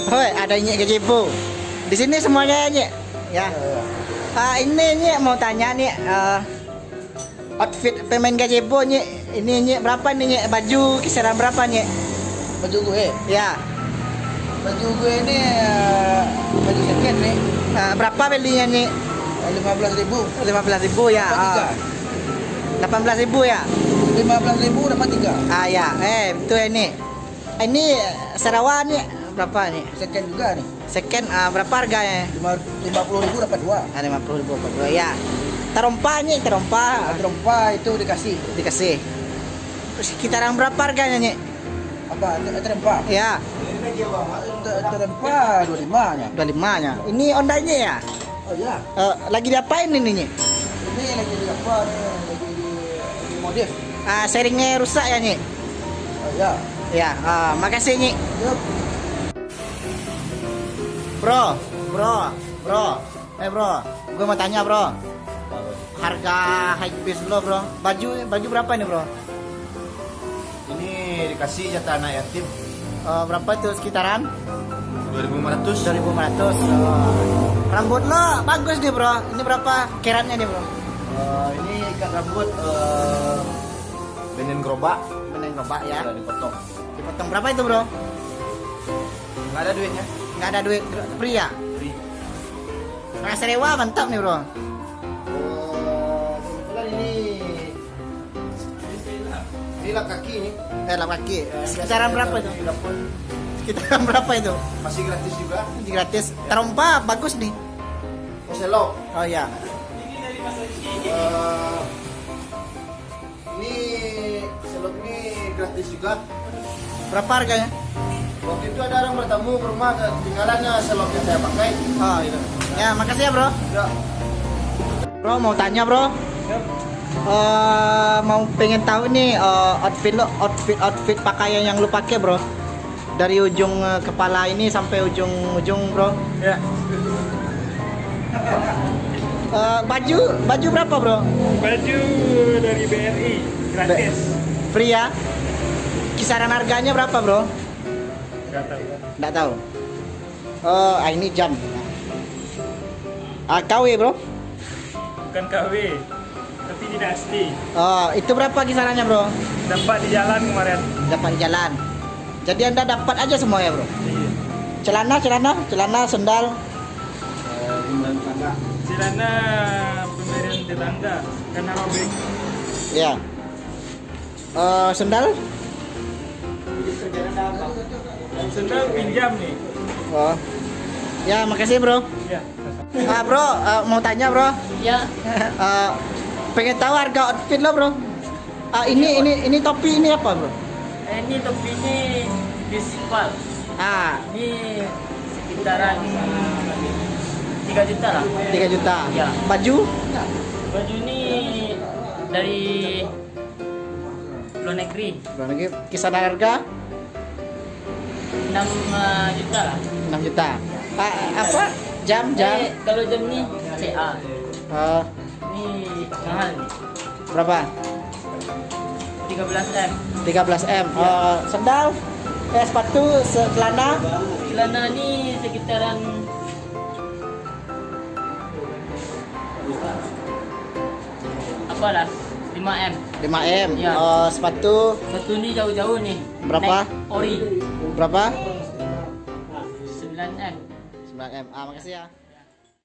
Hoi, ada Nyek Gazebo. Di sini semuanya Nyek. Ya. Ini Nyek mau tanya nih, outfit pemain Gazebo Nyek. Ini Nyek berapa nih Nyek? Baju kisaran berapa Nyek? Baju gue? Ya. Baju gue ini baju second nih. Berapa belinya Nyek? 15.000. 15.000 ya. 18.000 ya. 15.000 dapat 3. Ya. Itu ini. Ini Sarawak Nyek. Berapa nih? Second juga nih. Second berapa harganya? 50.000 dapat 2. 50.000 dapat 2 ya. Terompa Nyek, terompa. Terompa itu dikasih. Sekitaran berapa harganya Nyek? Apa? Terompa? Ya. Terompa 25 nya. 25 nya. Ini ondanya ya? Oh iya. Lagi diapain ini Nyek? Ini lagi di apa nih? Lagi di modif. Sharingnya rusak ya Nyek? Oh iya. Ya, makasih Nyek. Yup. Bro. Bro, gue mau tanya bro. Harga high piece lo bro. Baju berapa nih bro? Ini dikasih jatah anak yatim Berapa itu sekitaran? 2.500. 2.500. Rambut lo bagus nih bro. Ini berapa keratnya nih bro? Ini ikat rambut benin gerobak. Bener nggak ya? Udah dipotong. Dipotong berapa itu bro? Nggak ada duitnya. Nggak ada duit free ya? Free. Nah, serewa mantap nih bro. Kebetulan ini lap kaki ini. Lap kaki. Sekitaran berapa itu? Dapur. Sekitaran berapa itu? Masih gratis juga. Gratis. Terompa bagus nih. Oselok. Oh ya. Ini selop ini gratis juga. Berapa harganya? Waktu itu ada orang bertamu ke rumah, ketinggalannya selop yang saya pakai. Oh itu. Ya makasih ya bro. Ya. Bro mau tanya bro. Mau pengen tahu nih outfit pakaian yang lu pakai bro. Dari ujung kepala ini sampai ujung bro. Ya. Baju berapa bro? Baju dari BRI gratis. Free ya? Kisaran harganya berapa bro? Gak tahu. Nggak tahu. Ini jam. KW bro? Bukan KW, tapi tidak asli. Itu berapa kisarannya bro? Dapat di jalan kemarin. Dapat di jalan. Jadi anda dapat aja semua ya bro? Iya. Celana, sendal. Celana pemberian tetangga karena robek. Ya. Sendal? Sendal pinjam nih. Ya makasih bro. Ya. Bro, mau tanya bro. Ya, Pengen tahu harga outfit lo bro. Ini topi ini apa bro? ini topi ini diskal. Ini sekitaran 3 juta lah. 3 juta. Ya. Baju? Baju ini dari luar negeri, Kisaran harga 6 juta lah. 6 juta. Apa? Jam? Kalau jam ini CA. Ini mahal nih. Berapa? 13M. 13M. Sendal? Sepatu, celana? Celana ini sekitaran apalah 5M. 5M. Ya. Sepatu Satu ini jauh-jauh nih. Berapa? Naik ori berapa? 9M. 9M. Makasih ya.